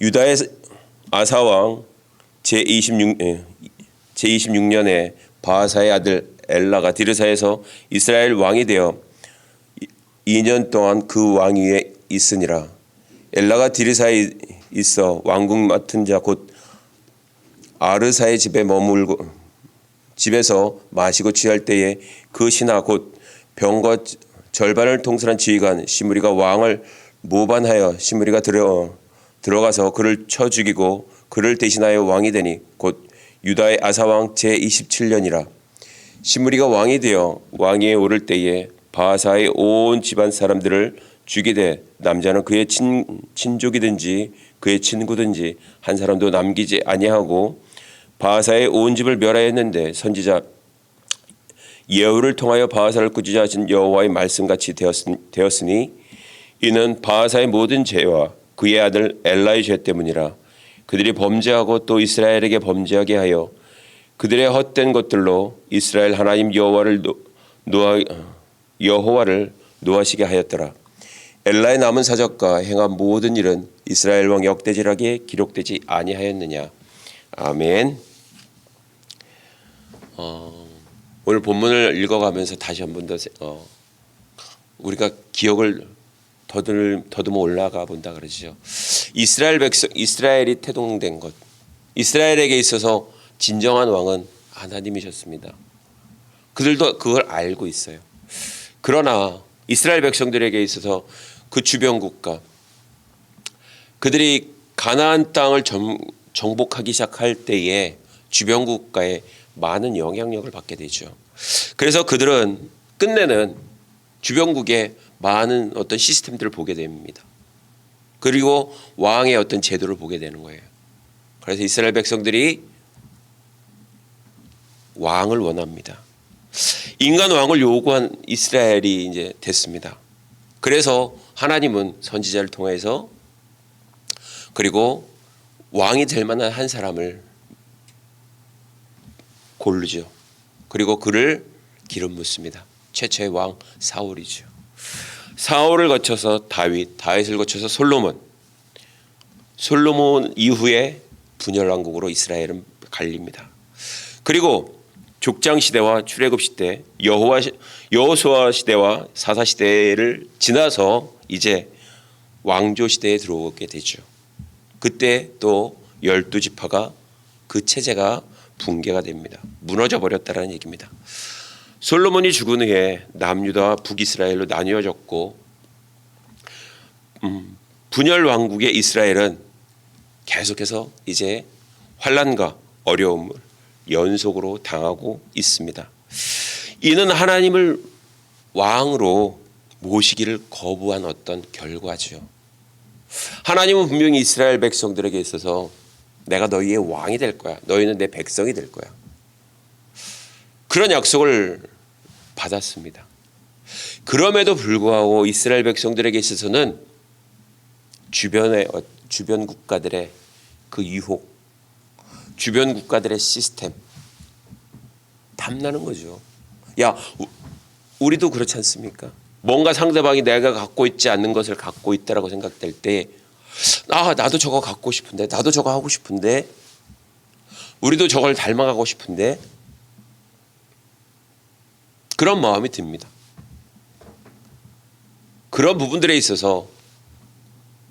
유다의 아사왕 제26년에 바하사의 아들 엘라가 디르사에서 이스라엘 왕이 되어 2년 동안 그 왕위에 있으니라. 엘라가 디르사에 있어 왕국 맡은 자 곧 아르사의 집에 머물고 집에서 마시고 취할 때에 그 신하 곧 병과 절반을 통솔한 지휘관 시므리가 왕을 모반하여 시므리가 들어가서 그를 쳐 죽이고 그를 대신하여 왕이 되니 곧 유다의 아사왕 제27년이라. 시므리가 왕이 되어 왕위에 오를 때에 바하사의 온 집안 사람들을 죽이되 남자는 그의 친족이든지 그의 친구든지 한 사람도 남기지 아니하고 바하사의 온 집을 멸하였는데 선지자 예후를 통하여 바하사를 꾸짖어 하신 여호와의 말씀같이 되었으니 이는 바하사의 모든 죄와 그의 아들 엘라의 죄 때문이라. 그들이 범죄하고 또 이스라엘에게 범죄하게 하여 그들의 헛된 것들로 이스라엘 하나님 여호와를 노하시게 하였더라. 엘라의 남은 사적과 행한 모든 일은 이스라엘 왕 역대지락에 기록되지 아니하였느냐. 아멘. 오늘 본문을 읽어가면서 다시 한 번 더 우리가 기억을 더듬어 올라가 본다 그러죠. 이스라엘 백성, 이스라엘이 태동된 것, 이스라엘에게 있어서 진정한 왕은 하나님이셨습니다. 그들도 그걸 알고 있어요. 그러나 이스라엘 백성들에게 있어서 그 주변 국가, 그들이 가나안 땅을 정복하기 시작할 때에 주변 국가에 많은 영향력을 받게 되죠. 그래서 그들은 끝내는 주변국의 많은 어떤 시스템들을 보게 됩니다. 그리고 왕의 어떤 제도를 보게 되는 거예요. 그래서 이스라엘 백성들이 왕을 원합니다. 인간 왕을 요구한 이스라엘이 이제 됐습니다. 그래서 하나님은 선지자를 통해서 그리고 왕이 될 만한 한 사람을 고르죠. 그리고 그를 기름 붓습니다. 최초의 왕 사울이죠. 사울을 거쳐서 다윗을 거쳐서 솔로몬 이후에 분열 왕국으로 이스라엘은 갈립니다. 그리고 족장 시대와 출애굽 시대, 여호수아 시대와 사사 시대를 지나서 이제 왕조 시대에 들어오게 되죠. 그때 또 12지파가 그 체제가 붕괴가 됩니다. 무너져 버렸다라는 얘기입니다. 솔로몬이 죽은 후에 남유다와 북이스라엘로 나뉘어졌고 분열 왕국의 이스라엘은 계속해서 이제 환난과 어려움을 연속으로 당하고 있습니다. 이는 하나님을 왕으로 모시기를 거부한 어떤 결과죠. 하나님은 분명히 이스라엘 백성들에게 있어서 내가 너희의 왕이 될 거야. 너희는 내 백성이 될 거야. 그런 약속을 받았습니다. 그럼에도 불구하고 이스라엘 백성들에게 있어서는 주변 국가들의 그 유혹, 주변 국가들의 시스템 탐나는 거죠. 야, 우리도 그렇지 않습니까? 뭔가 상대방이 내가 갖고 있지 않는 것을 갖고 있다라고 생각될 때 나도 저거 갖고 싶은데, 나도 저거 하고 싶은데, 우리도 저걸 닮아가고 싶은데 그런 마음이 듭니다. 그런 부분들에 있어서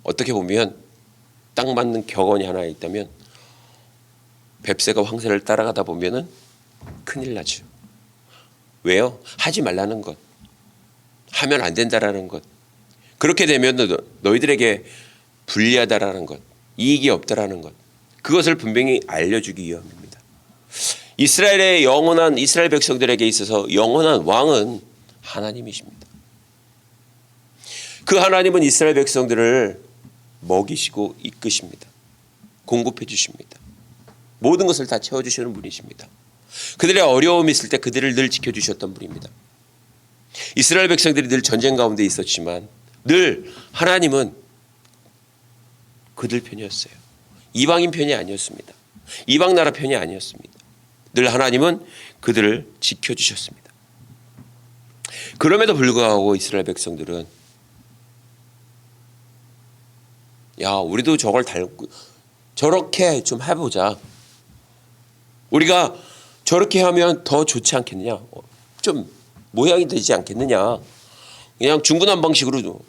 어떻게 보면 딱 맞는 격언이 하나 있다면 뱁새가 황새를 따라가다 보면은 큰일 나죠. 왜요? 하지 말라는 것, 하면 안 된다라는 것, 그렇게 되면 너희들에게 불리하다라는 것, 이익이 없다라는 것, 그것을 분명히 알려주기 위함입니다. 이스라엘 백성들에게 있어서 영원한 왕은 하나님이십니다. 그 하나님은 이스라엘 백성들을 먹이시고 이끄십니다. 공급해 주십니다. 모든 것을 다 채워주시는 분이십니다. 그들의 어려움이 있을 때 그들을 늘 지켜주셨던 분입니다. 이스라엘 백성들이 늘 전쟁 가운데 있었지만 늘 하나님은 그들 편이었어요. 이방인 편이 아니었습니다. 이방 나라 편이 아니었습니다. 늘 하나님은 그들을 지켜주셨습니다. 그럼에도 불구하고 이스라엘 백성들은 야, 우리도 저걸 저렇게 좀 해보자. 우리가 저렇게 하면 더 좋지 않겠느냐. 좀 모양이 되지 않겠느냐. 그냥 중구난방식으로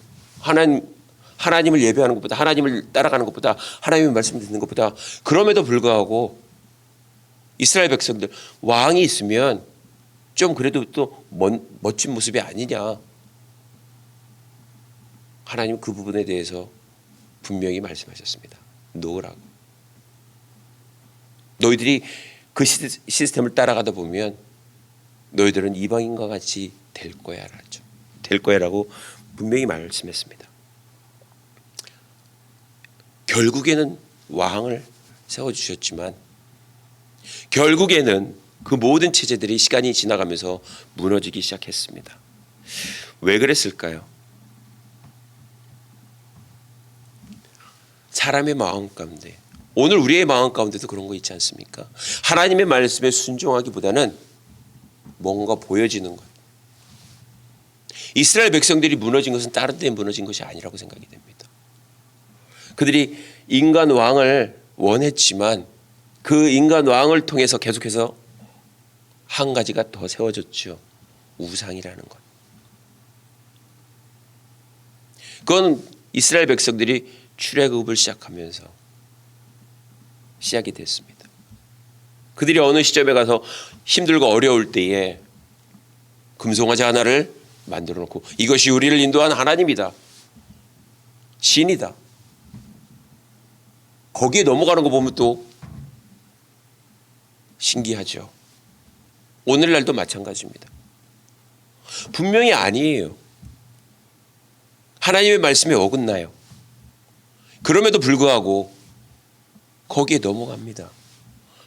하나님을 예배하는 것보다, 하나님을 따라가는 것보다, 하나님의 말씀 듣는 것보다, 그럼에도 불구하고 이스라엘 백성들 왕이 있으면 좀 그래도 또 멋진 모습이 아니냐. 하나님 그 부분에 대해서 분명히 말씀하셨습니다. 놓으라고. 너희들이 그 시스템을 따라가다 보면 너희들은 이방인과 같이 될 거야라죠. 될 거야라고 분명히 말씀했습니다. 결국에는 왕을 세워주셨지만 결국에는 그 모든 체제들이 시간이 지나가면서 무너지기 시작했습니다. 왜 그랬을까요? 사람의 마음 가운데, 오늘 우리의 마음 가운데도 그런 거 있지 않습니까? 하나님의 말씀에 순종하기보다는 뭔가 보여지는 것. 이스라엘 백성들이 무너진 것은 다른 데 무너진 것이 아니라고 생각이 됩니다. 그들이 인간 왕을 원했지만 그 인간 왕을 통해서 계속해서 한 가지가 더 세워졌죠. 우상이라는 것. 그건 이스라엘 백성들이 출애굽을 시작하면서 시작이 됐습니다. 그들이 어느 시점에 가서 힘들고 어려울 때에 금송아지 하나를 만들어 놓고 이것이 우리를 인도한 하나님이다. 신이다. 거기에 넘어가는 거 보면 또 신기하죠. 오늘날도 마찬가지입니다. 분명히 아니에요. 하나님의 말씀에 어긋나요. 그럼에도 불구하고 거기에 넘어갑니다.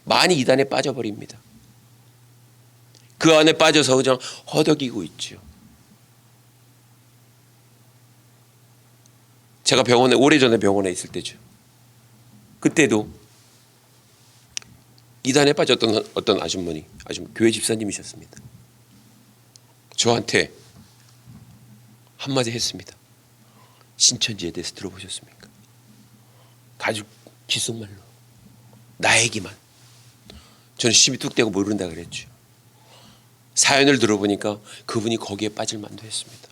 많이 이단에 빠져버립니다. 그 안에 빠져서 그냥 허덕이고 있죠. 제가 오래전에 병원에 있을 때죠. 그때도 이단에 빠졌던 어떤 아주머니, 교회 집사님이셨습니다. 저한테 한마디 했습니다. 신천지에 대해서 들어보셨습니까? 아주 귓속말로 나 얘기만. 저는 심이 뚝 떼고 모른다 그랬죠. 사연을 들어보니까 그분이 거기에 빠질 만도 했습니다.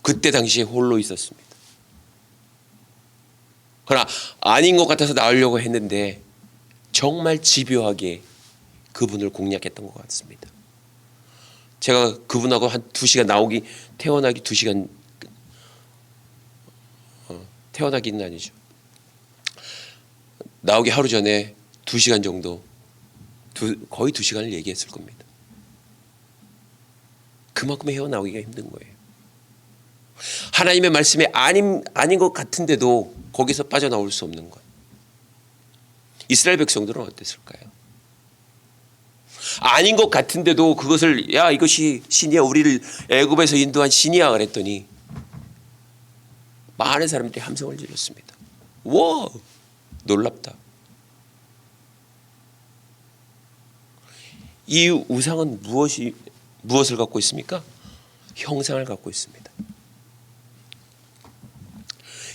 그때 당시에 홀로 있었습니다. 그러나 아닌 것 같아서 나오려고 했는데 정말 집요하게 그분을 공략했던 것 같습니다. 제가 그분하고 한 2시간 태어나기 2시간, 태어나기는 아니죠. 나오기 하루 전에 2시간 정도, 거의 2시간을 얘기했을 겁니다. 그만큼 헤어나오기가 힘든 거예요. 하나님의 말씀이 아닌 것 같은데도 거기서 빠져나올 수 없는 것. 이스라엘 백성들은 어땠을까요? 아닌 것 같은데도 그것을 야 이것이 신이야, 우리를 애굽에서 인도한 신이야 그랬더니 많은 사람들이 함성을 질렀습니다. 와, 놀랍다. 이 우상은 무엇을 갖고 있습니까? 형상을 갖고 있습니다.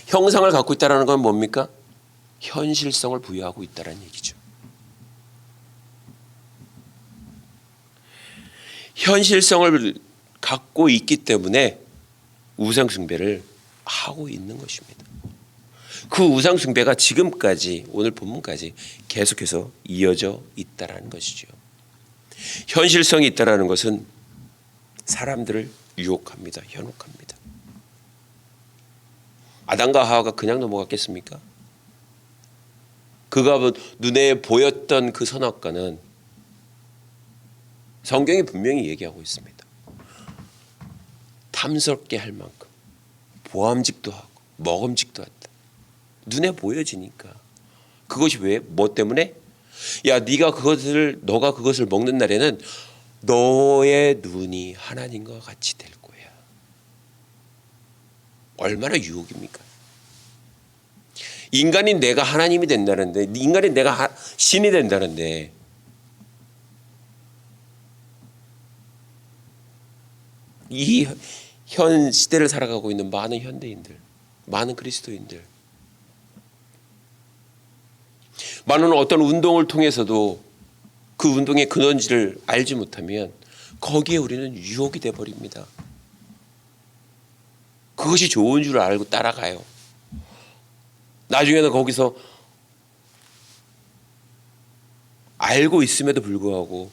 형상을 갖고 있다는 건 뭡니까? 현실성을 부여하고 있다는 얘기죠. 현실성을 갖고 있기 때문에 우상 숭배를 하고 있는 것입니다. 그 우상 숭배가 지금까지, 오늘 본문까지 계속해서 이어져 있다는 것이죠. 현실성이 있다는 것은 사람들을 유혹합니다. 현혹합니다. 아담과 하와가 그냥 넘어갔겠습니까? 그가 눈에 보였던 그 선악과는 성경이 분명히 얘기하고 있습니다. 탐스럽게 할 만큼 보암직도 하고 먹음직도 하다. 눈에 보여지니까. 그것이 왜? 뭐 때문에? 야, 너가 그것을 먹는 날에는 너의 눈이 하나님과 같이 될 거야. 얼마나 유혹입니까? 인간인 내가 하나님이 된다는데, 인간인 내가 신이 된다는데, 이 현 시대를 살아가고 있는 많은 현대인들, 많은 그리스도인들, 많은 어떤 운동을 통해서도 그 운동의 근원지를 알지 못하면 거기에 우리는 유혹이 돼 버립니다. 그것이 좋은 줄 알고 따라가요. 나중에는 거기서 알고 있음에도 불구하고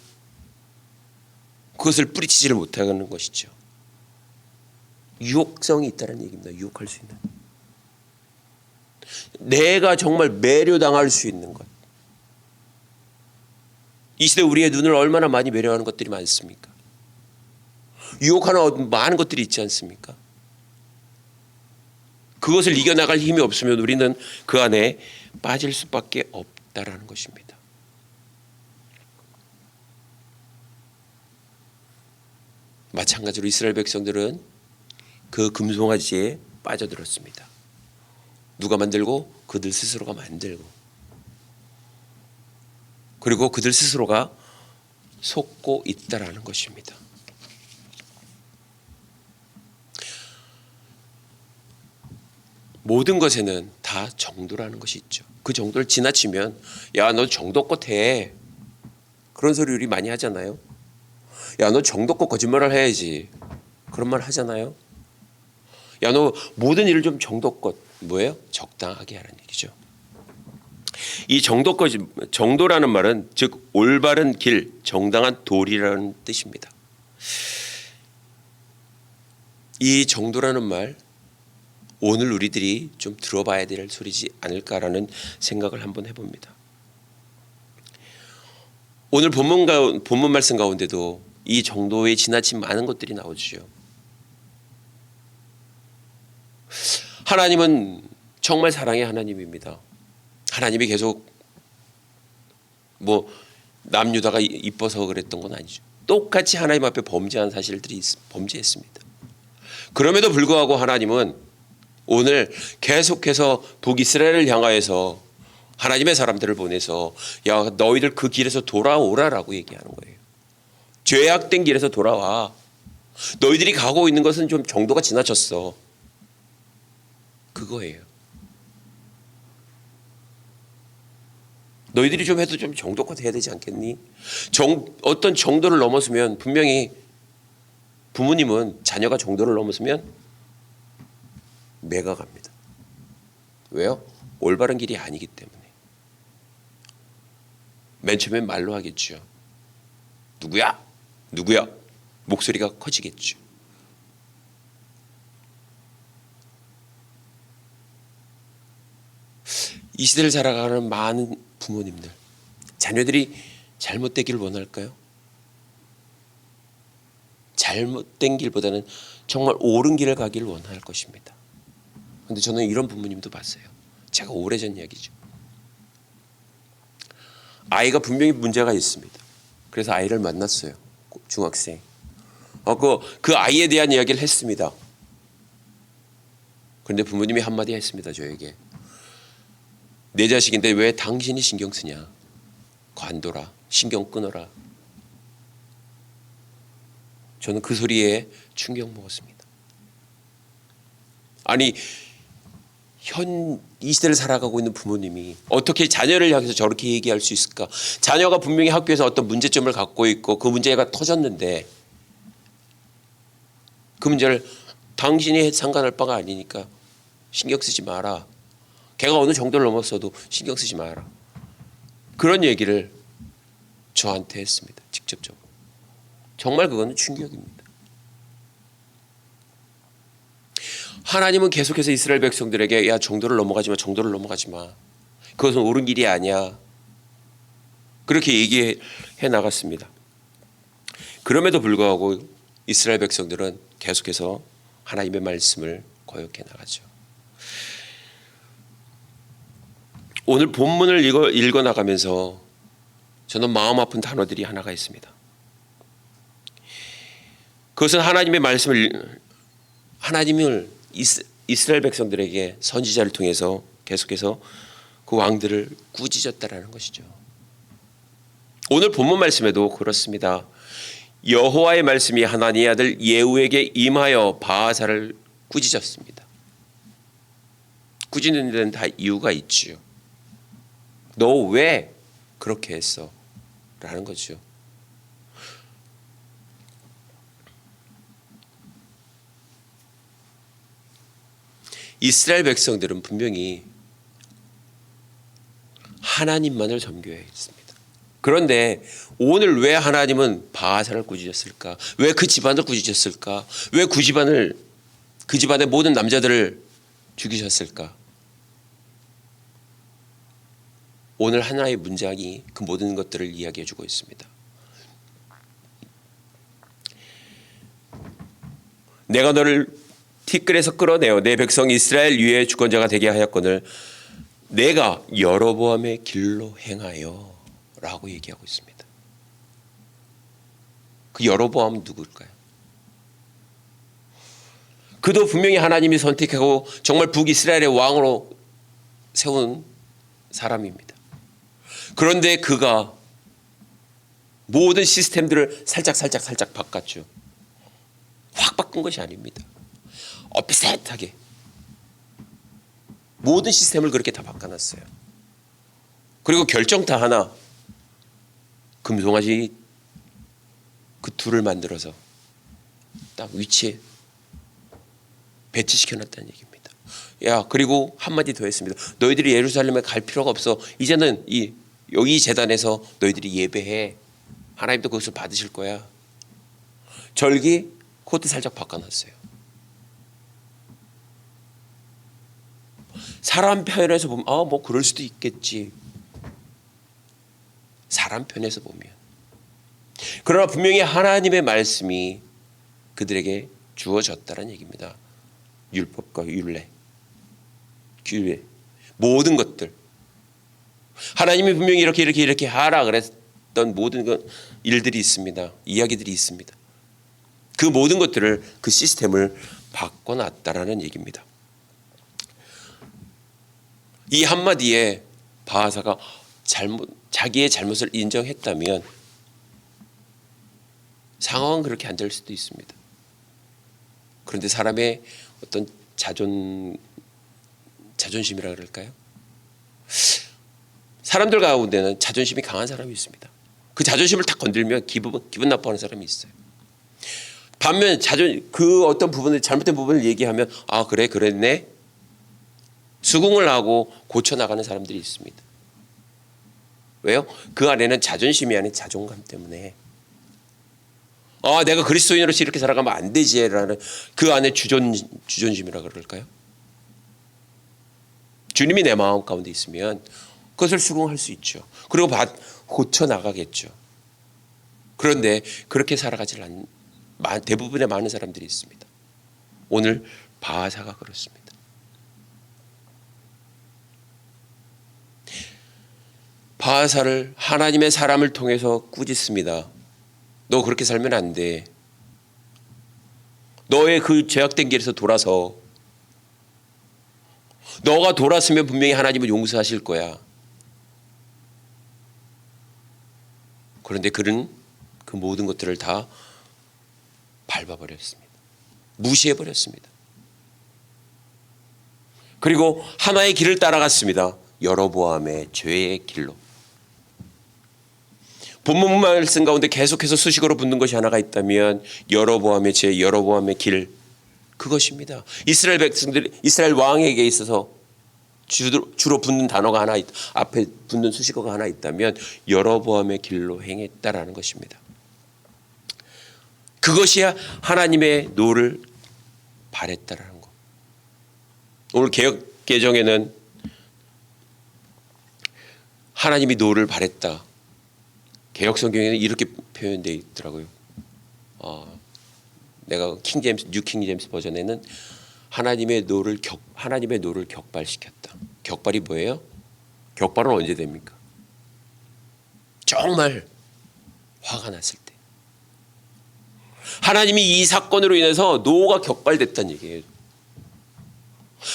그것을 뿌리치지를 못하는 것이죠. 유혹성이 있다는 얘기입니다. 유혹할 수 있는. 내가 정말 매료당할 수 있는 것. 이 시대 우리의 눈을 얼마나 많이 매료하는 것들이 많습니까? 유혹하는 많은 것들이 있지 않습니까? 그것을 이겨나갈 힘이 없으면 우리는 그 안에 빠질 수밖에 없다라는 것입니다. 마찬가지로 이스라엘 백성들은 그 금송아지에 빠져들었습니다. 누가 만들고? 그들 스스로가 만들고, 그리고 그들 스스로가 속고 있다라는 것입니다. 모든 것에는 다 정도라는 것이 있죠. 그 정도를 지나치면 야, 너 정도껏 해. 그런 소리 우리 많이 하잖아요. 야, 너 정도껏 거짓말을 해야지. 그런 말 하잖아요. 야, 너 모든 일을 좀 정도껏, 뭐예요? 적당하게 하라는 얘기죠. 이 정도라는 말은 즉 올바른 길, 정당한 도리라는 뜻입니다. 이 정도라는 말, 오늘 우리들이 좀 들어봐야 될 소리지 않을까라는 생각을 한번 해봅니다. 오늘 본문 말씀 가운데도 이 정도에 지나친 많은 것들이 나오죠. 하나님은 정말 사랑의 하나님입니다. 하나님이 계속 남유다가 이뻐서 그랬던 건 아니죠. 똑같이 하나님 앞에 범죄한 사실들이 범죄했습니다. 그럼에도 불구하고 하나님은 오늘 계속해서 북이스라엘을 향하여서 하나님의 사람들을 보내서 야, 너희들 그 길에서 돌아오라라고 얘기하는 거예요. 죄악된 길에서 돌아와. 너희들이 가고 있는 것은 좀 정도가 지나쳤어. 그거예요. 너희들이 좀 해도 좀 정도껏 해야 되지 않겠니? 어떤 정도를 넘어서면 분명히 부모님은 자녀가 정도를 넘어서면 매가갑니다. 왜요? 올바른 길이 아니기 때문에. 맨 처음엔 말로 하겠죠. 누구야? 누구야? 목소리가 커지겠죠. 이 시대를 살아가는 많은 부모님들, 자녀들이 잘못되기를 원할까요? 잘못된 길보다는 정말 옳은 길을 가기를 원할 것입니다. 그런데 저는 이런 부모님도 봤어요. 제가 오래전 이야기죠. 아이가 분명히 문제가 있습니다. 그래서 아이를 만났어요. 중학생. 그 아이에 대한 이야기를 했습니다. 그런데 부모님이 한마디 했습니다. 저에게. 내 자식인데 왜 당신이 신경 쓰냐. 관둬라. 신경 끊어라. 저는 그 소리에 충격 먹었습니다. 아니, 이 시대를 살아가고 있는 부모님이 어떻게 자녀를 향해서 저렇게 얘기할 수 있을까? 자녀가 분명히 학교에서 어떤 문제점을 갖고 있고 그 문제가 터졌는데 그 문제를 당신이 상관할 바가 아니니까 신경 쓰지 마라. 걔가 어느 정도를 넘었어도 신경 쓰지 마라. 그런 얘기를 저한테 했습니다. 직접적으로. 정말 그거는 충격입니다. 하나님은 계속해서 이스라엘 백성들에게 야, 정도를 넘어가지 마. 정도를 넘어가지 마. 그것은 옳은 길이 아니야. 그렇게 얘기해 나갔습니다. 그럼에도 불구하고 이스라엘 백성들은 계속해서 하나님의 말씀을 거역해 나가죠. 오늘 본문을 읽어 나가면서 저는 마음 아픈 단어들이 하나가 있습니다. 그것은 하나님의 말씀을 이스라엘 백성들에게 선지자를 통해서 계속해서 그 왕들을 꾸짖었다라는 것이죠. 오늘 본문 말씀에도 그렇습니다. 여호와의 말씀이 하나니의 아들 예후에게 임하여 바하사를 꾸짖었습니다. 꾸짖는 데는 다 이유가 있지요. 너 왜 그렇게 했어? 라는 거죠. 이스라엘 백성들은 분명히 하나님만을 섬겨야 했습니다. 그런데 오늘 왜 하나님은 바하사를 꾸짖었을까? 왜 그 집안을 꾸짖었을까? 왜 그 집안의 모든 남자들을 죽이셨을까? 오늘 하나의 문장이 그 모든 것들을 이야기해 주고 있습니다. 내가 너를 티끌에서 끌어내어 내 백성 이스라엘 위에 주권자가 되게 하였거늘 내가 여로보암의 길로 행하여 라고 얘기하고 있습니다. 그 여로보암은 누구일까요? 그도 분명히 하나님이 선택하고 정말 북이스라엘의 왕으로 세운 사람입니다. 그런데 그가 모든 시스템들을 살짝 바꿨죠. 확 바꾼 것이 아닙니다. 비슷하게 모든 시스템을 그렇게 다 바꿔놨어요. 그리고 결정타 하나, 금송아지 그 둘을 만들어서 딱 위치에 배치시켜놨다는 얘기입니다. 그리고 한마디 더 했습니다. 너희들이 예루살렘에 갈 필요가 없어. 이제는 여기 제단에서 너희들이 예배해. 하나님도 그것을 받으실 거야. 절기 그것도 살짝 바꿔놨어요. 사람 편에서 보면 뭐 그럴 수도 있겠지. 사람 편에서 보면. 그러나 분명히 하나님의 말씀이 그들에게 주어졌다는 얘기입니다. 율법과 율례, 모든 것들. 하나님이 분명히 이렇게 하라 그랬던 모든 일들이 있습니다. 이야기들이 있습니다. 그 모든 것들을, 그 시스템을 바꿔놨다라는 얘기입니다. 이 한마디에 바하사가 자기의 잘못을 인정했다면 상황은 그렇게 안 될 수도 있습니다. 그런데 사람의 어떤 자존심이라 그럴까요? 사람들 가운데는 자존심이 강한 사람이 있습니다. 그 자존심을 탁 건들면 기분 나빠하는 사람이 있어요. 반면 그 어떤 부분을, 잘못된 부분을 얘기하면 그래 그랬네 수긍을 하고 고쳐나가는 사람들이 있습니다. 왜요? 그 안에는 자존심이 아닌 자존감 때문에 내가 그리스도인으로서 이렇게 살아가면 안 되지라는 그 안에 주존심이라 그럴까요? 주님이 내 마음 가운데 있으면 그것을 수긍할 수 있죠. 그리고 고쳐나가겠죠. 그런데 그렇게 살아가지 않는 대부분의 많은 사람들이 있습니다. 오늘 바하사가 그렇습니다. 바하사를 하나님의 사람을 통해서 꾸짖습니다. 너 그렇게 살면 안 돼. 너의 그 죄악된 길에서 돌아서. 너가 돌았으면 분명히 하나님은 용서하실 거야. 그런데 그는 그 모든 것들을 다 밟아버렸습니다. 무시해버렸습니다. 그리고 하나의 길을 따라갔습니다. 여로보암의 죄의 길로. 본문 말씀 가운데 계속해서 수식어로 붙는 것이 하나가 있다면 여로보암의 죄, 여로보암의 길, 그것입니다. 이스라엘 백성들, 이스라엘 왕에게 있어서 주로 붙는 단어가 하나 앞에 붙는 수식어가 하나 있다면 여로보암의 길로 행했다라는 것입니다. 그것이 하나님의 노를 바랬다라는 것. 오늘 개역 개정에는 하나님이 노를 바랬다. 개역 성경에는 이렇게 표현되어 있더라고요. 내가 뉴 킹제임스 버전에는 하나님의 노를 격발시켰다. 격발이 뭐예요? 격발은 언제 됩니까? 정말 화가 났을 때. 하나님이 이 사건으로 인해서 노가 격발됐다는 얘기예요.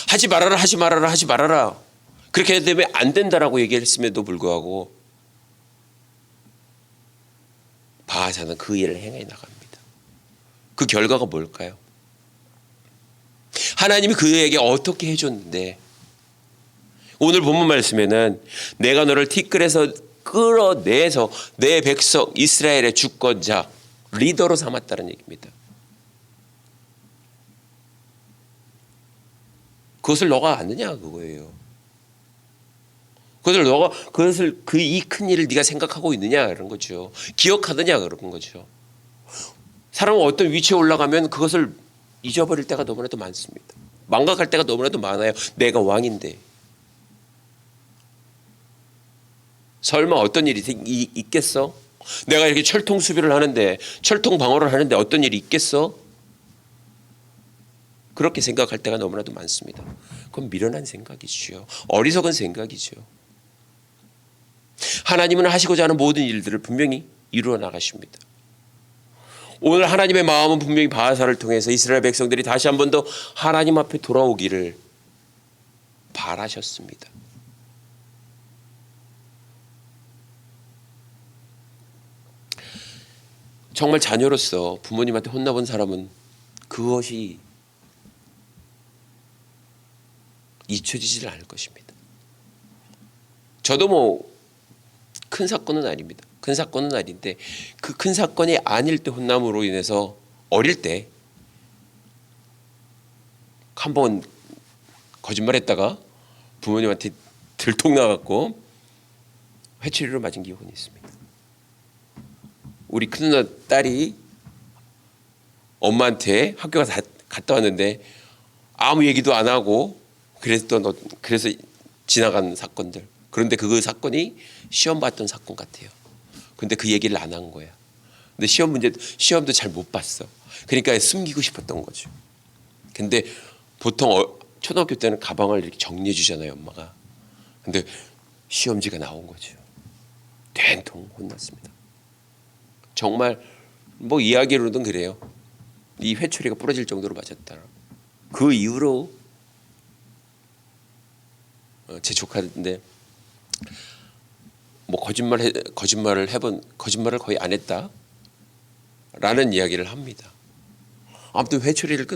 하지 말아라. 그렇게 되면 안 된다라고 얘기했음에도 불구하고 바하사는 그 일을 행해 나갑니다. 그 결과가 뭘까요? 하나님이 그에게 어떻게 해줬는데 오늘 본문 말씀에는 내가 너를 티끌에서 끌어내서 내 백성 이스라엘의 주권자 리더로 삼았다는 얘기입니다. 그것을 너가 아느냐 그거예요. 그것을 그 이 큰 일을 네가 생각하고 있느냐 그런 거죠. 기억하느냐 그런 거죠. 사람은 어떤 위치에 올라가면 그것을 잊어버릴 때가 너무나도 많습니다. 망각할 때가 너무나도 많아요. 내가 왕인데. 설마 어떤 일이 있겠어? 내가 이렇게 철통 수비를 하는데, 철통 방어를 하는데 어떤 일이 있겠어? 그렇게 생각할 때가 너무나도 많습니다. 그건 미련한 생각이죠. 어리석은 생각이죠. 하나님은 하시고자 하는 모든 일들을 분명히 이루어 나가십니다. 오늘 하나님의 마음은 분명히 바하사를 통해서 이스라엘 백성들이 다시 한 번 더 하나님 앞에 돌아오기를 바라셨습니다. 정말 자녀로서 부모님한테 혼나본 사람은 그것이 잊혀지질 않을 것입니다. 저도 뭐 큰 사건은 아닙니다. 큰 사건은 아닌데 그 큰 사건이 아닐 때 혼남으로 인해서 어릴 때 한번 거짓말했다가 부모님한테 들통나갖고 회초리로 맞은 기억은 있습니다. 우리 큰 누나 딸이 엄마한테 학교 갔다 왔는데 아무 얘기도 안 하고 그래서 지나간 사건들. 그런데 그 사건이 시험 봤던 사건 같아요. 근데 그 얘기를 안 한 거야. 근데 시험도 잘 못 봤어. 그러니까 숨기고 싶었던 거죠. 근데 보통 초등학교 때는 가방을 이렇게 정리해 주잖아요, 엄마가. 근데 시험지가 나온 거죠. 된통 혼났습니다. 정말 뭐 이야기로는 그래요. 이 회초리가 부러질 정도로 맞았다. 그 이후로 제 조카인데 뭐 거짓말을 거의 안 했다라는 이야기를 합니다. 아무튼 회초리를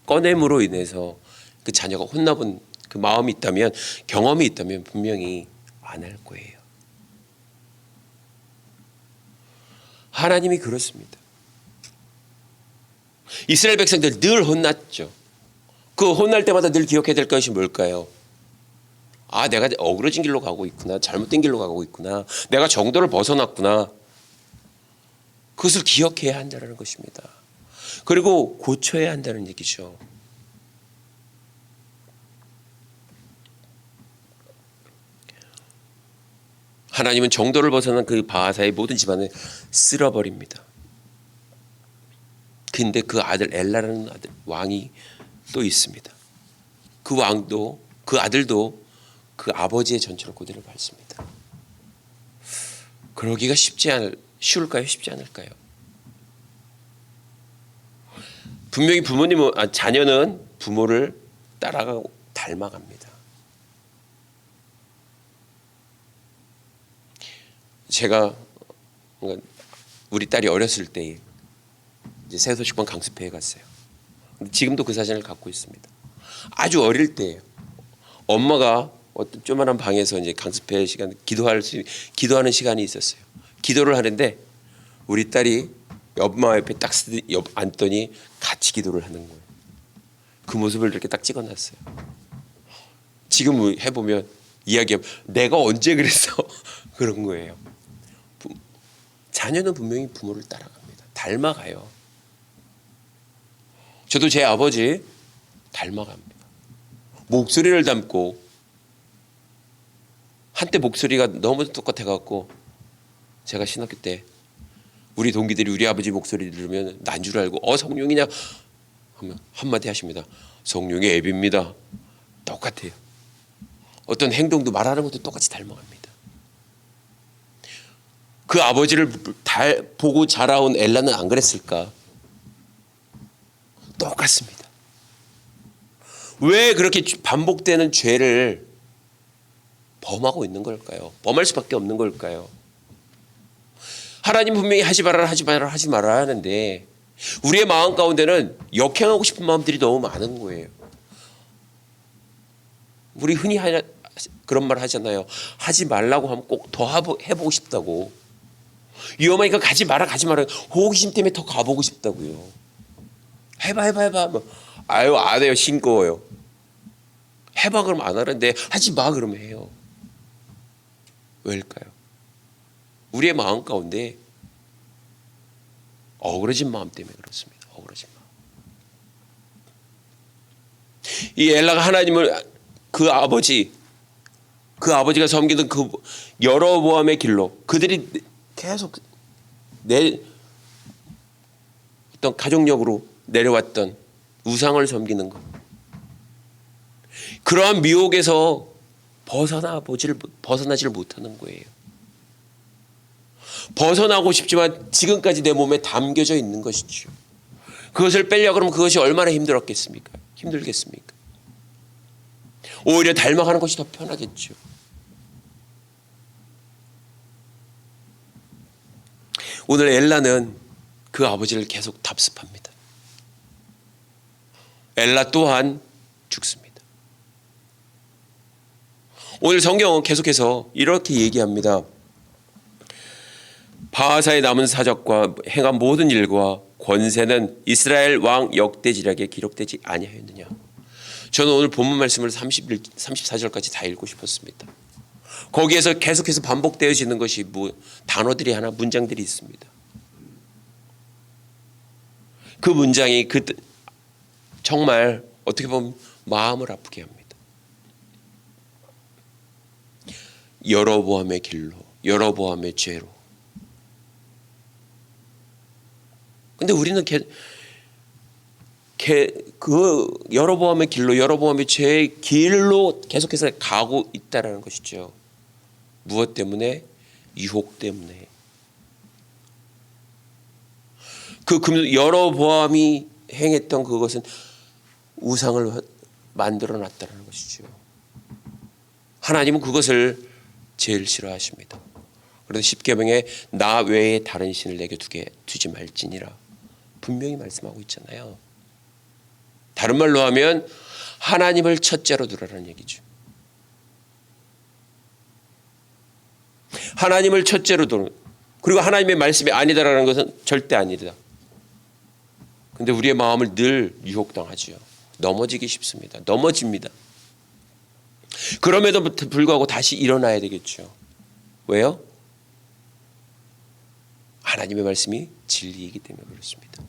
꺼냄으로 인해서 그 자녀가 혼나본 그 마음이 있다면, 경험이 있다면 분명히 안 할 거예요. 하나님이 그렇습니다. 이스라엘 백성들 늘 혼났죠. 그 혼날 때마다 늘 기억해야 될 것이 뭘까요? 아, 내가 어그러진 길로 가고 있구나. 잘못된 길로 가고 있구나. 내가 정도를 벗어났구나. 그것을 기억해야 한다는 것입니다. 그리고 고쳐야 한다는 얘기죠. 하나님은 정도를 벗어난 그 바하사의 모든 집안을 쓸어버립니다. 근데 그 아들 엘라라는 왕이 또 있습니다. 그 왕도, 그 아들도 그 아버지의 전철을 그대로 밟습니다. 그러기가 쉬울까요? 쉽지 않을까요? 분명히 자녀는 부모를 따라가고 닮아갑니다. 제가 우리 딸이 어렸을 때 이제 세소식반 강습회에 갔어요. 지금도 그 사진을 갖고 있습니다. 아주 어릴 때예요. 엄마가 어떤 조그만한 방에서 이제 강습회 시간 기도하는 시간이 있었어요. 기도를 하는데 우리 딸이 엄마 옆에 딱 앉더니 같이 기도를 하는 거예요. 그 모습을 이렇게 딱 찍어놨어요. 지금 해보면 이야기하면 내가 언제 그랬어? 그런 거예요. 자녀는 분명히 부모를 따라갑니다. 닮아가요. 저도 제 아버지 닮아갑니다. 목소리를 닮고 한때 목소리가 너무 똑같아갖고 제가 신학교 때 우리 동기들이 우리 아버지 목소리 들으면 난 줄 알고 성룡이냐 하면 한마디 하십니다. 성룡의 애비입니다. 똑같아요. 어떤 행동도 말하는 것도 똑같이 닮아갑니다. 그 아버지를 보고 자라온 엘라는 안 그랬을까? 똑같습니다. 왜 그렇게 반복되는 죄를 범하고 있는 걸까요? 범할 수밖에 없는 걸까요? 하나님 분명히 하지 말아라 하는데 우리의 마음 가운데는 역행하고 싶은 마음들이 너무 많은 거예요. 우리 흔히 그런 말 하잖아요. 하지 말라고 하면 꼭 더 해보고 싶다고. 위험하니까 가지 마라. 호기심 때문에 더 가보고 싶다고요. 해봐. 뭐. 아유, 안 해요. 싱거워요. 해봐 그러면 안 하는데 하지 마 그러면 해요. 왜일까요? 우리의 마음 가운데 어그러진 마음 때문에 그렇습니다. 어그러진 마음. 이 엘라가 하나님을 그 아버지가 섬기던 그 여로보암의 길로 그들이 계속 어떤 가족력으로 내려왔던 우상을 섬기는 것, 그러한 미혹에서 벗어나지를 못하는 거예요. 벗어나고 싶지만 지금까지 내 몸에 담겨져 있는 것이죠. 그것을 빼려고 하면 그것이 얼마나 힘들겠습니까? 오히려 닮아가는 것이 더 편하겠죠. 오늘 엘라는 그 아버지를 계속 답습합니다. 엘라 또한 죽습니다. 오늘 성경은 계속해서 이렇게 얘기합니다. 바하사의 남은 사적과 행한 모든 일과 권세는 이스라엘 왕 역대지략에 기록되지 아니하였느냐. 저는 오늘 본문 말씀을 34절까지 다 읽고 싶었습니다. 거기에서 계속해서 반복되어지는 것이 단어들이 하나, 문장들이 있습니다. 그 문장이 정말 어떻게 보면 마음을 아프게 합니다. 여로보암의 길로, 여로보암의 죄로. 근데 우리는 그 여로보암의 길로, 여로보암의 죄의 길로 계속해서 가고 있다라는 것이죠. 무엇 때문에? 유혹 때문에. 여로보암이 행했던 그것은 우상을 만들어 놨다는 것이죠. 하나님은 그것을 제일 싫어하십니다. 그래서 십계명에 나 외에 다른 신을 내게 두지 말지니라 분명히 말씀하고 있잖아요. 다른 말로 하면 하나님을 첫째로 두라는 얘기죠. 하나님을 첫째로 두는, 그리고 하나님의 말씀이 아니다라는 것은 절대 아니다. 근데 우리의 마음을 늘 유혹당하지요. 넘어지기 쉽습니다. 넘어집니다. 그럼에도 불구하고 다시 일어나야 되겠죠. 왜요? 하나님의 말씀이 진리이기 때문에 그렇습니다.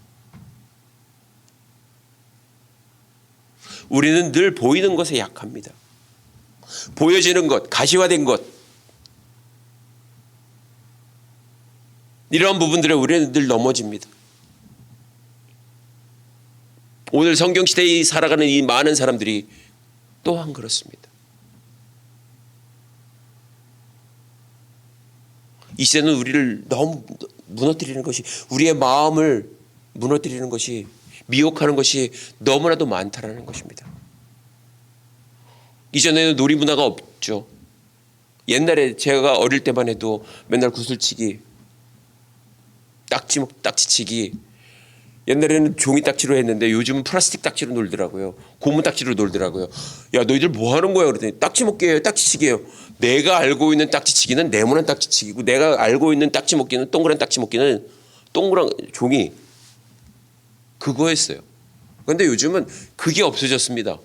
우리는 늘 보이는 것에 약합니다. 보여지는 것, 가시화된 것, 이런 부분들에 우리는 늘 넘어집니다. 오늘 성경시대에 살아가는 이 많은 사람들이 또한 그렇습니다. 이 시대는 우리를 너무 무너뜨리는 것이, 우리의 마음을 무너뜨리는 것이, 미혹하는 것이 너무나도 많다라는 것입니다. 이전에는 놀이문화가 없죠. 옛날에 제가 어릴 때만 해도 맨날 구슬치기, 딱지치기, 옛날에는 종이 딱지로 했는데 요즘은 플라스틱 딱지로 놀더라고요. 고무 딱지로 놀더라고요. 야, 너희들 뭐 하는 거야? 그랬더니 딱지먹기예요, 딱지치기예요. 내가 알고 있는 딱지치기는 네모난 딱지치기고, 내가 알고 있는 딱지먹기는, 동그란 딱지먹기는 동그란 종이, 그거였어요. 그런데 요즘은 그게 없어졌습니다.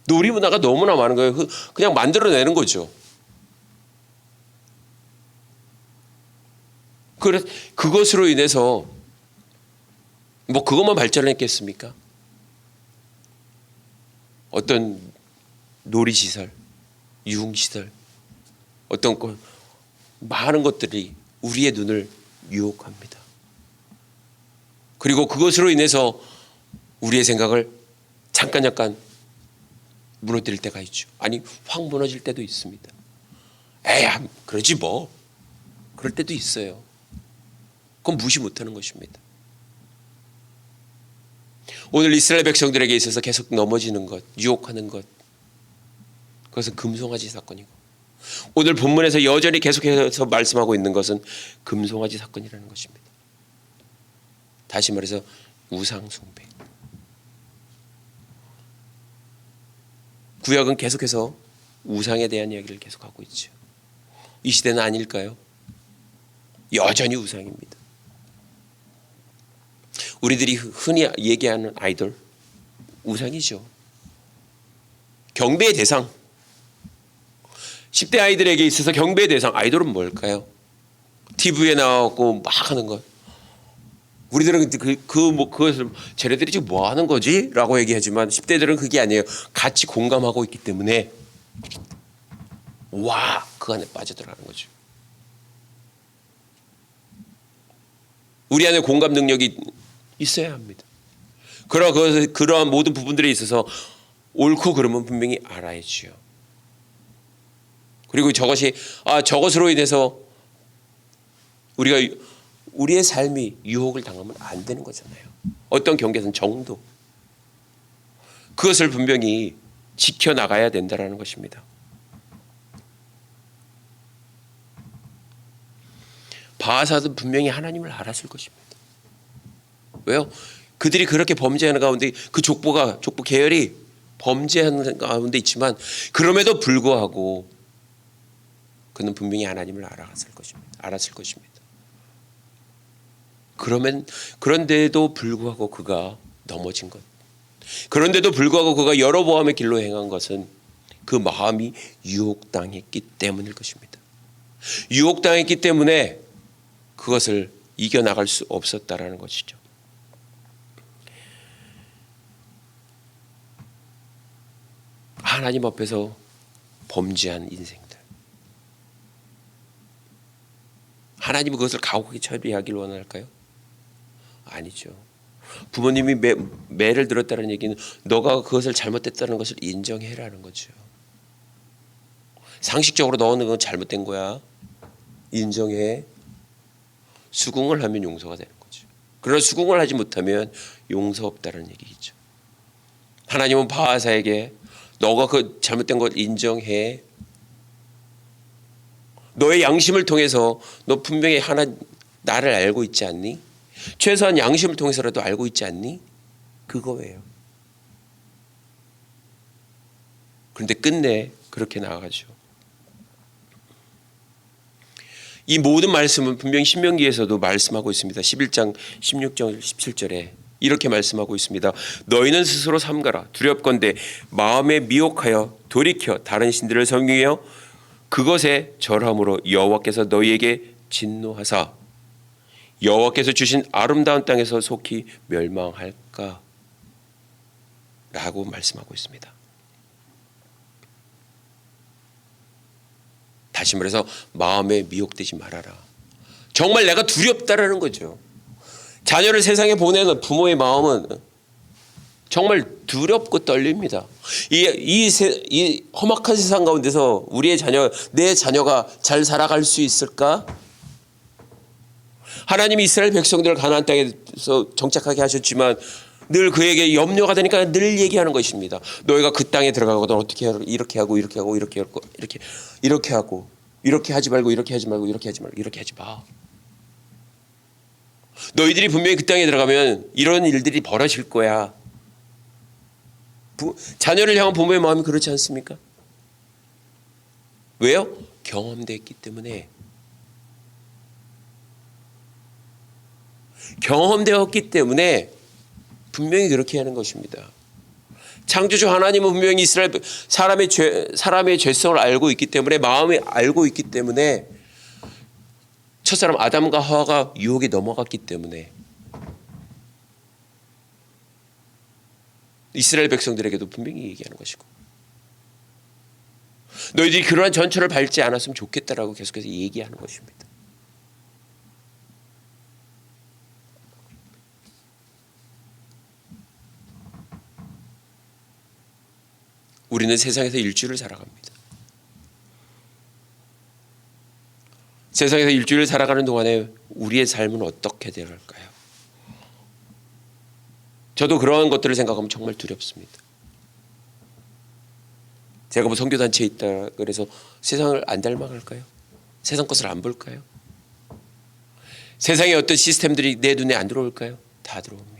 놀이문화가 너무나 많은 거예요. 그냥 만들어내는 거죠. 그것으로 인해서 그것만 발전했겠습니까? 어떤 놀이시설, 유흥시설, 어떤 많은 것들이 우리의 눈을 유혹합니다. 그리고 그것으로 인해서 우리의 생각을 잠깐 무너뜨릴 때가 있죠. 아니, 확 무너질 때도 있습니다. 에야, 그러지 뭐. 그럴 때도 있어요. 그건 무시 못하는 것입니다. 오늘 이스라엘 백성들에게 있어서 계속 넘어지는 것, 유혹하는 것, 그것은 금송아지 사건이고, 오늘 본문에서 여전히 계속해서 말씀하고 있는 것은 금송아지 사건이라는 것입니다. 다시 말해서 우상 숭배. 구약은 계속해서 우상에 대한 이야기를 계속하고 있죠. 이 시대는 아닐까요? 여전히 우상입니다. 우리들이 흔히 얘기하는 아이돌, 우상이죠. 경배의 대상, 10대 아이들에게 있어서 경배의 대상, 아이돌은 뭘까요? TV에 나오고 막 하는 것. 우리들은 그것을 쟤네들이 지금 뭐 하는 거지? 라고 얘기하지만 10대들은 그게 아니에요. 같이 공감하고 있기 때문에 와, 그 안에 빠져들어가는 거죠. 우리 안에 공감 능력이 있어야 합니다. 그러한 모든 부분들에 있어서 옳고 그름은 분명히 알아야지요. 그리고 저것으로 인해서 우리의 삶이 유혹을 당하면 안 되는 거잖아요. 어떤 경계선 정도. 그것을 분명히 지켜나가야 된다는 것입니다. 바하사도 분명히 하나님을 알았을 것입니다. 왜요? 그들이 그렇게 범죄하는 가운데 그 족보 계열이 범죄하는 가운데 있지만 그럼에도 불구하고 그는 분명히 하나님을 알았을 것입니다. 그런데도 불구하고 그가 넘어진 것. 그런데도 불구하고 그가 여로보암의 길로 행한 것은 그 마음이 유혹당했기 때문일 것입니다. 유혹당했기 때문에 그것을 이겨나갈 수 없었다라는 것이죠. 하나님 앞에서 범죄한 인생들. 하나님은 그것을 가혹하게 처리하기를 원할까요? 아니죠. 부모님이 매를 들었다는 얘기는 너가 그것을 잘못했다는 것을 인정해라는 거죠. 상식적으로 너는 그건 잘못된 거야. 인정해. 수긍을 하면 용서가 되는 거죠. 그러나 수긍을 하지 못하면 용서 없다는 얘기겠죠. 하나님은 바하사에게 너가 그 잘못된 걸 인정해. 너의 양심을 통해서 너 분명히 나를 알고 있지 않니? 최소한 양심을 통해서라도 알고 있지 않니? 그거예요. 그런데 끝내 그렇게 나아가죠. 이 모든 말씀은 분명히 신명기에서도 말씀하고 있습니다. 11장 16절 17절에 이렇게 말씀하고 있습니다. 너희는 스스로 삼가라. 두렵건대 마음에 미혹하여 돌이켜 다른 신들을 섬기며 그것에 절함으로 여호와께서 너희에게 진노하사 여호와께서 주신 아름다운 땅에서 속히 멸망할까? 라고 말씀하고 있습니다. 다시 말해서 마음에 미혹되지 말아라. 정말 내가 두렵다라는 거죠. 자녀를 세상에 보내는 부모의 마음은 정말 두렵고 떨립니다. 이 험악한 세상 가운데서 내 자녀가 잘 살아갈 수 있을까? 하나님이 이스라엘 백성들을 가나안 땅에서 정착하게 하셨지만 늘 그에게 염려가 되니까 늘 얘기하는 것입니다. 너희가 그 땅에 들어가거든 어떻게 이렇게 하고 이렇게 하고 이렇게 하고 이렇게 하지 말고 이렇게 하지 말고 이렇게 하지 말고 이렇게 하지 마. 너희들이 분명히 그 땅에 들어가면 이런 일들이 벌어질 거야. 자녀를 향한 부모의 마음이 그렇지 않습니까? 왜요? 경험됐기 때문에. 경험되었기 때문에 분명히 그렇게 하는 것입니다. 창조주 하나님은 분명히 이스라엘 사람의 죄성을 알고 있기 때문에 마음에 알고 있기 때문에 첫사람 아담과 하와가 유혹에 넘어갔기 때문에 이스라엘 백성들에게도 분명히 얘기하는 것이고 너희들이 그러한 전철을 밟지 않았으면 좋겠다라고 계속해서 얘기하는 것입니다. 우리는 세상에서 일주일을 살아갑니다. 세상에서 일주일을 살아가는 동안에 우리의 삶은 어떻게 되어갈까요? 저도 그러한 것들을 생각하면 정말 두렵습니다. 제가 뭐 선교단체에 있다 그래서 세상을 안 닮아갈까요? 세상 것을 안 볼까요? 세상의 어떤 시스템들이 내 눈에 안 들어올까요? 다 들어옵니다.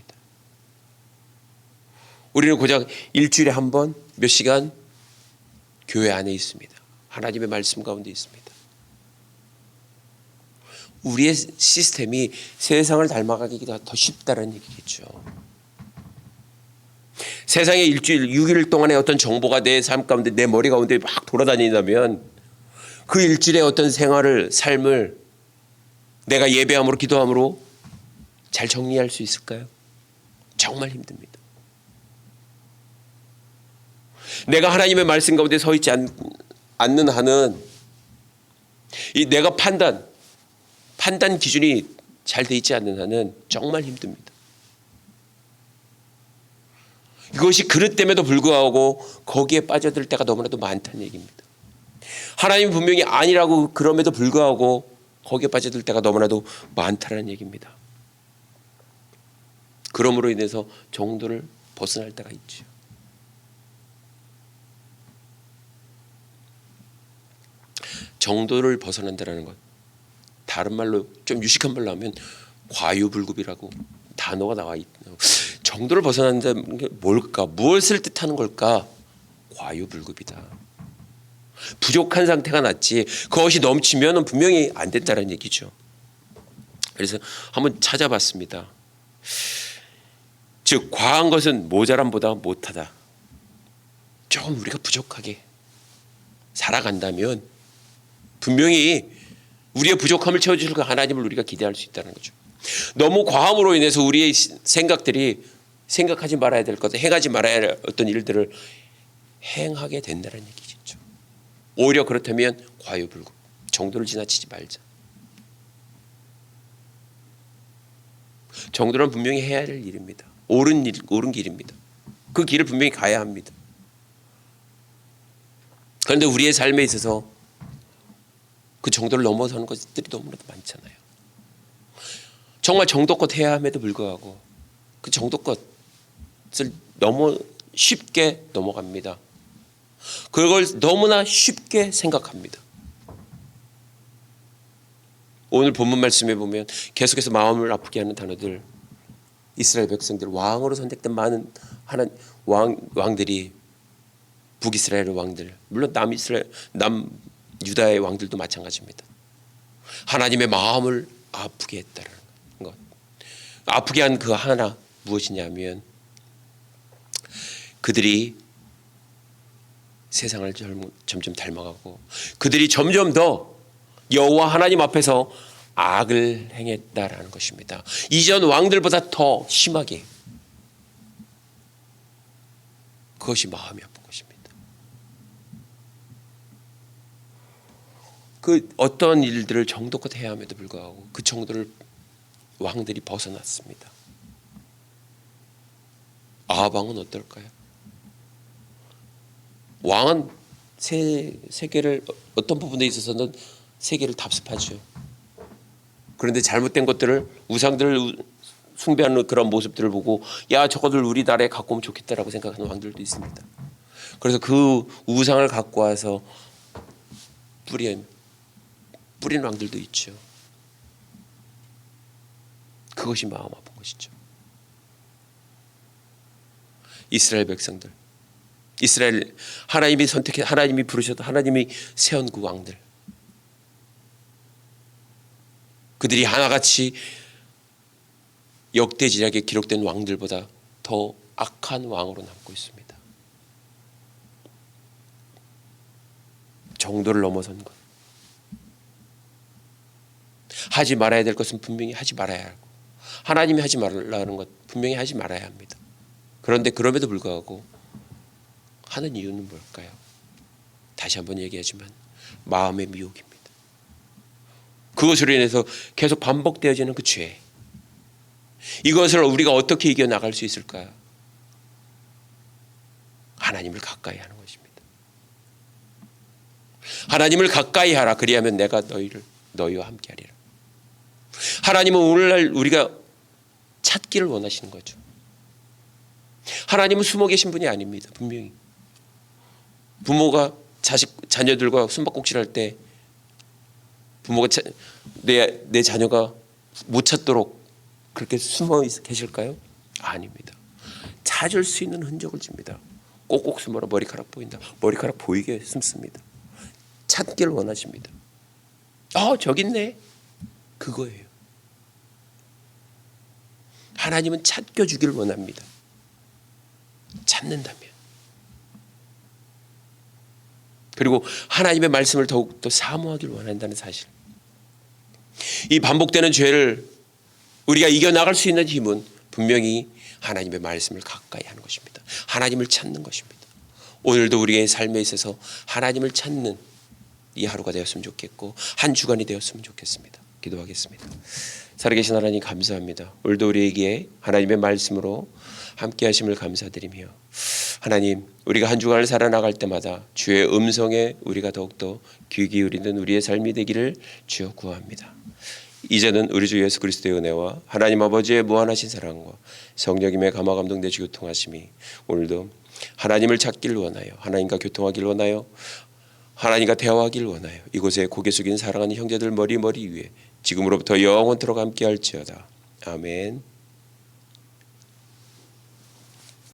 우리는 고작 일주일에 한 번 몇 시간 교회 안에 있습니다. 하나님의 말씀 가운데 있습니다. 우리의 시스템이 세상을 닮아가기가 더 쉽다는 얘기겠죠. 세상에 일주일 6일 동안의 어떤 정보가 내 삶 가운데 내 머리 가운데 막 돌아다닌다면 그 일주일의 어떤 삶을 내가 예배함으로 기도함으로 잘 정리할 수 있을까요? 정말 힘듭니다. 내가 하나님의 말씀 가운데 서 있지 않는 한은 이 내가 판단 기준이 잘 돼 있지 않는 한은 정말 힘듭니다. 이것이 그릇됨에도 불구하고 거기에 빠져들 때가 너무나도 많다는 얘기입니다. 하나님 분명히 아니라고 그럼에도 불구하고 거기에 빠져들 때가 너무나도 많다는 얘기입니다. 그러므로 인해서 정도를 벗어날 때가 있죠. 정도를 벗어난다는 것, 다른 말로 좀 유식한 말로 하면 과유불급이라고 단어가 나와 있다. 정도를 벗어난다는 게 뭘까? 무엇을 뜻하는 걸까? 과유불급이다. 부족한 상태가 낫지 그것이 넘치면 분명히 안 된다는 얘기죠. 그래서 한번 찾아봤습니다. 즉 과한 것은 모자람보다 못하다. 좀 우리가 부족하게 살아간다면 분명히 우리의 부족함을 채워주실 그 하나님을 우리가 기대할 수 있다는 거죠. 너무 과함으로 인해서 우리의 생각들이 생각하지 말아야 될 것을 행하지 말아야 할 어떤 일들을 행하게 된다는 얘기죠. 오히려 그렇다면 과유불급, 정도를 지나치지 말자. 정도는 분명히 해야 할 일입니다. 옳은 길입니다. 그 길을 분명히 가야 합니다. 그런데 우리의 삶에 있어서 그 정도를 넘어서는 것들이 너무나도 많잖아요. 정말 정도껏 해야 함에도 불구하고 그 정도껏을 너무 쉽게 넘어갑니다. 그걸 너무나 쉽게 생각합니다. 오늘 본문 말씀에 보면 계속해서 마음을 아프게 하는 단어들, 이스라엘 백성들, 왕으로 선택된 많은 왕들이, 북이스라엘 왕들, 물론 남유다의 왕들도 마찬가지입니다. 하나님의 마음을 아프게 했다는 것. 아프게 한 그 하나 무엇이냐면 그들이 세상을 점점 닮아가고 그들이 점점 더 여호와 하나님 앞에서 악을 행했다라는 것입니다. 이전 왕들보다 더 심하게. 그것이 마음이 아픈 것입니다. 그 어떤 일들을 정도껏 해야 함에도 불구하고 그 정도를 왕들이 벗어났습니다. 아합 왕은 어떨까요? 왕은 세계를 어떤 부분에 있어서는 세계를 답습하죠. 그런데 잘못된 것들을, 우상들을 숭배하는 그런 모습들을 보고 야 저것들 우리 나라에 갖고 오면 좋겠다라고 생각하는 왕들도 있습니다. 그래서 그 우상을 갖고 와서 뿌리는 왕들도 있죠. 그것이 마음 아픈 것이죠. 이스라엘 백성들, 이스라엘 하나님이 선택해 하나님이 부르셔도 하나님이 세운 그 왕들, 그들이 하나같이 역대지략에 기록된 왕들보다 더 악한 왕으로 남고 있습니다. 정도를 넘어선 것, 하지 말아야 될 것은 분명히 하지 말아야 하고 하나님이 하지 말라는 것 분명히 하지 말아야 합니다. 그런데 그럼에도 불구하고 하는 이유는 뭘까요? 다시 한번 얘기하지만 마음의 미혹입니다. 그것으로 인해서 계속 반복되어지는 그 죄, 이것을 우리가 어떻게 이겨나갈 수 있을까? 하나님을 가까이 하는 것입니다. 하나님을 가까이 하라. 그리하면 내가 너희와 함께 하리라. 하나님은 오늘날 우리가 찾기를 원하시는 거죠. 하나님은 숨어 계신 분이 아닙니다. 분명히 부모가 자녀들과 숨바꼭질할 때 부모가 내 자녀가 못 찾도록 그렇게 숨어 계실까요? 아닙니다. 찾을 수 있는 흔적을 줍니다. 꼭꼭 숨어라. 머리카락 보인다. 머리카락 보이게 숨습니다. 찾기를 원하십니다. 저기 있네. 그거예요. 하나님은 찾겨주기를 원합니다. 찾는다면. 그리고 하나님의 말씀을 더욱더 사모하기를 원한다는 사실. 이 반복되는 죄를 우리가 이겨나갈 수 있는 힘은 분명히 하나님의 말씀을 가까이 하는 것입니다. 하나님을 찾는 것입니다. 오늘도 우리의 삶에 있어서 하나님을 찾는 이 하루가 되었으면 좋겠고 한 주간이 되었으면 좋겠습니다. 기도하겠습니다. 살아계신 하나님 감사합니다. 오늘도 우리에게 하나님의 말씀으로 함께 하심을 감사드리며 하나님 우리가 한 주간을 살아나갈 때마다 주의 음성에 우리가 더욱더 귀 기울이는 우리의 삶이 되기를 주여 구합니다. 이제는 우리 주 예수 그리스도의 은혜와 하나님 아버지의 무한하신 사랑과 성령님의 감화 감동 내주 교통하심이 오늘도 하나님을 찾기를 원하여 하나님과 교통하기를 원하여 하나님과 대화하기를 원하여 이곳에 고개 숙인 사랑하는 형제들 머리 위에 지금으로부터 영원토록 함께 할지어다. 아멘.